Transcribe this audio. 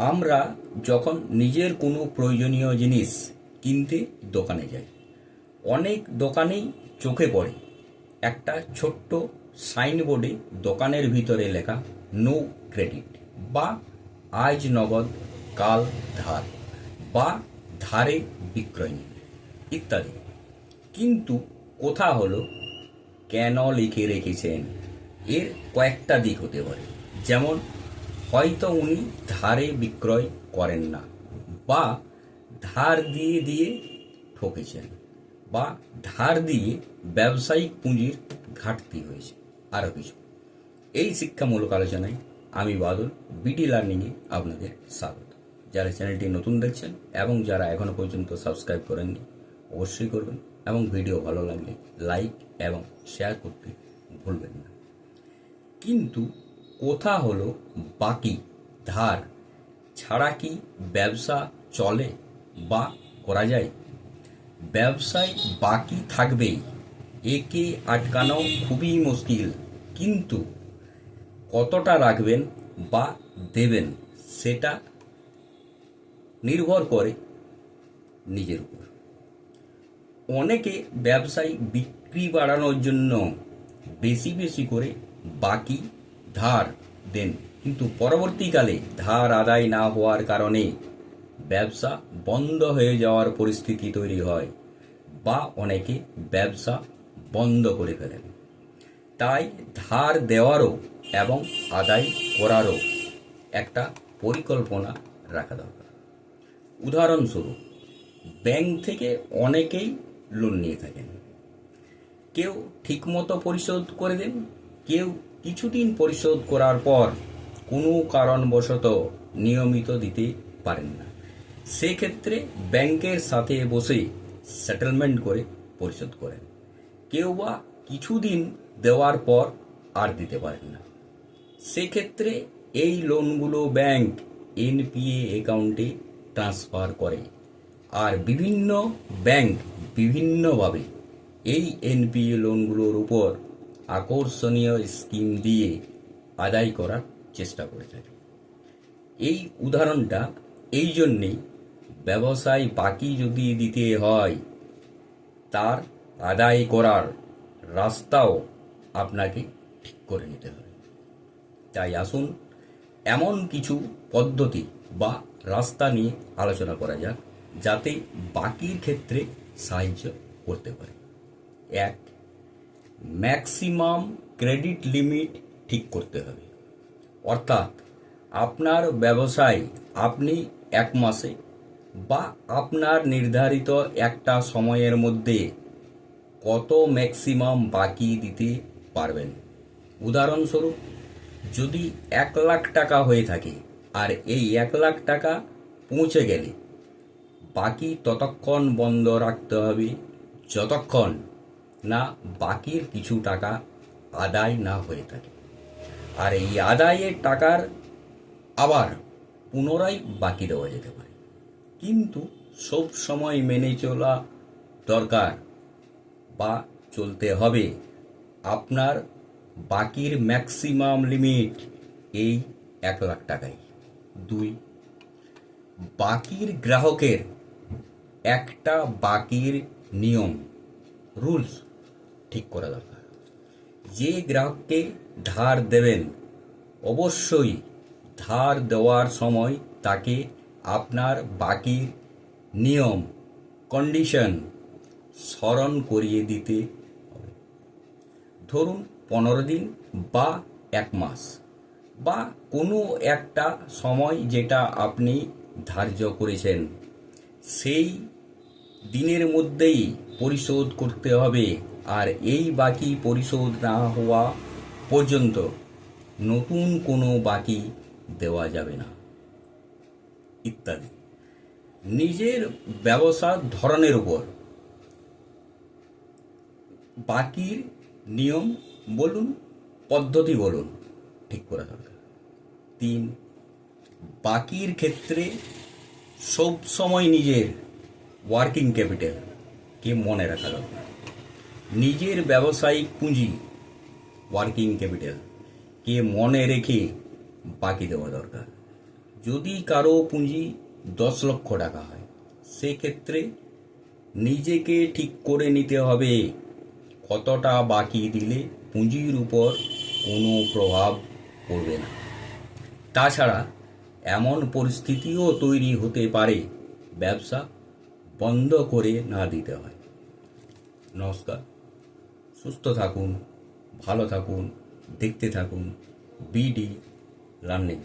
আমরা যখন নিজের কোনো প্রয়োজনীয় জিনিস কিনতে দোকানে যাই, অনেক দোকানেই চোখে পড়ে একটা ছোট্ট সাইনবোর্ডে দোকানের ভিতরে লেখা নো ক্রেডিট বা আজ নগদ কাল ধার বা ধারে বিক্রয় নেই ইত্যাদি। কিন্তু কথা হলো কেন লিখে রেখেছেন এর কয়েকটা দিক হতে পারে। যেমন হয়তো উনি ধারে বিক্রয় করেন না, বা ধার দিয়ে দিয়ে ঠকেছেন, বা ধার দিয়ে ব্যবসায়িক পুঁজির ঘাটতি হয়েছে, আরও কিছু। এই শিক্ষামূলক আলোচনায় আমি বাদল বিডি লার্নিংয়ে আপনাদের স্বাগত। যারা চ্যানেলটি নতুন দেখছেন এবং যারা এখনও পর্যন্ত সাবস্ক্রাইব করেননি অবশ্যই করবেন, এবং ভিডিও ভালো লাগলে লাইক এবং শেয়ার করতে ভুলবেন না। কিন্তু কথা হলো বাকি ধার ছাড়া কি ব্যবসা চলে বা করা যায়? ব্যবসায় বাকি থাকবেই, একে আটকানো খুবই মুশকিল। কিন্তু কতটা রাখবেন বা দেবেন সেটা নির্ভর করে নিজের উপর। অনেকে ব্যবসায় বিক্রি বাড়ানোর জন্য বেশি বেশি করে বাকি ধার দেন, কিন্তু পরবর্তীকালে ধার আদায় না হওয়ার কারণে ব্যবসা বন্ধ হয়ে যাওয়ার পরিস্থিতি তৈরি হয়, বা অনেকে ব্যবসা বন্ধ করে ফেলেন। তাই ধার দেওয়ারও এবং আদায় করারও একটা পরিকল্পনা রাখা দরকার। উদাহরণস্বরূপ, ব্যাংক থেকে অনেকেই লোন নিয়ে থাকেন। কেউ ঠিকমতো পরিশোধ করে দেন, কেউ কিছুদিন পরিশোধ করার পর কোনো কারণবশত নিয়মিত দিতে পারেন না। সেক্ষেত্রে ব্যাংকের সাথে বসে সেটেলমেন্ট করে পরিশোধ করেন। কেউ বা কিছুদিন দেওয়ার পর আর দিতে পারেন না। সেক্ষেত্রে এই লোনগুলো ব্যাংক এনপিএ অ্যাকাউন্টে ট্রান্সফার করে, আর বিভিন্ন ব্যাংক বিভিন্নভাবে এই এনপিএ লোনগুলোর উপর আকর্ষণীয় স্কিম দিয়ে আদায় করার চেষ্টা করে থাকে। এই উদাহরণটা এই জন্যেই, ব্যবসায় বাকি যদি দিতে হয় তার আদায় করার রাস্তাও আপনাকে ঠিক করে নিতে হবে। তাই আসুন এমন কিছু পদ্ধতি বা রাস্তা নিয়ে আলোচনা করা যাক, যাতে বাকির ক্ষেত্রে সাহায্য করতে পারে। 1. ম্যাক্সিমাম ক্রেডিট লিমিট ঠিক করতে হবে। অর্থাৎ আপনার ব্যবসায় আপনি এক মাসে বা আপনার নির্ধারিত একটা সময়ের মধ্যে কত ম্যাক্সিমাম বাকি দিতে পারবেন। উদাহরণস্বরূপ, যদি 1,00,000 টাকা হয়ে থাকে আর এই 1,00,000 টাকা পৌঁছে গেলে বাকি ততক্ষণ বন্ধ রাখতে হবে যতক্ষণ না বাকির কিছু টাকা আদায় না হয়ে থাকে। আর এই আদায়ের টাকার আবার পুনরায় বাকি দেওয়া যেতে পারে। কিন্তু সব সময় মেনে চলা দরকার বা চলতে হবে আপনার বাকির ম্যাক্সিমাম লিমিট এই 1,00,000 টাকাই। 2. বাকির গ্রাহকের একটা বাকির নিয়ম রুলস ঠিক করা দরকার। যে গ্রাহককে ধার দেবেন অবশ্যই ধার দেওয়ার সময় তাকে আপনার বাকির নিয়ম কন্ডিশন স্মরণ করিয়ে দিতে হবে। ধরুন 15 দিন বা 1 মাস বা কোনো একটা সময় যেটা আপনি ধার্য করেছেন, সেই দিনের মধ্যেই পরিশোধ করতে হবে, আর এই বাকি পরিশোধ না হওয়া পর্যন্ত নতুন কোনো বাকি দেওয়া যাবে না ইত্যাদি। নিজের ব্যবসার ধরনের উপর বাকির নিয়ম বলুন, পদ্ধতি বলুন, ঠিক করা দরকার। 3. বাকির ক্ষেত্রে সব সময় নিজের ওয়ার্কিং ক্যাপিটালকে মনে রাখা দরকার। নিজের ব্যবসায়িক পুঁজি ওয়ার্কিং ক্যাপিটালকে মনে রেখে বাকি দেওয়া দরকার। যদি কারো পুঁজি 10 লক্ষ টাকা হয়, সেক্ষেত্রে নিজেকে ঠিক করে নিতে হবে কতটা বাকি দিলে পুঁজির উপর কোনো প্রভাব পড়বে না। তাছাড়া এমন পরিস্থিতিও তৈরি হতে পারে ব্যবসা বন্ধ করে না দিতে হয়। নমস্কার, সুস্থ থাকুন, ভালো থাকুন, দেখতে থাকুন বিডি লার্নিং।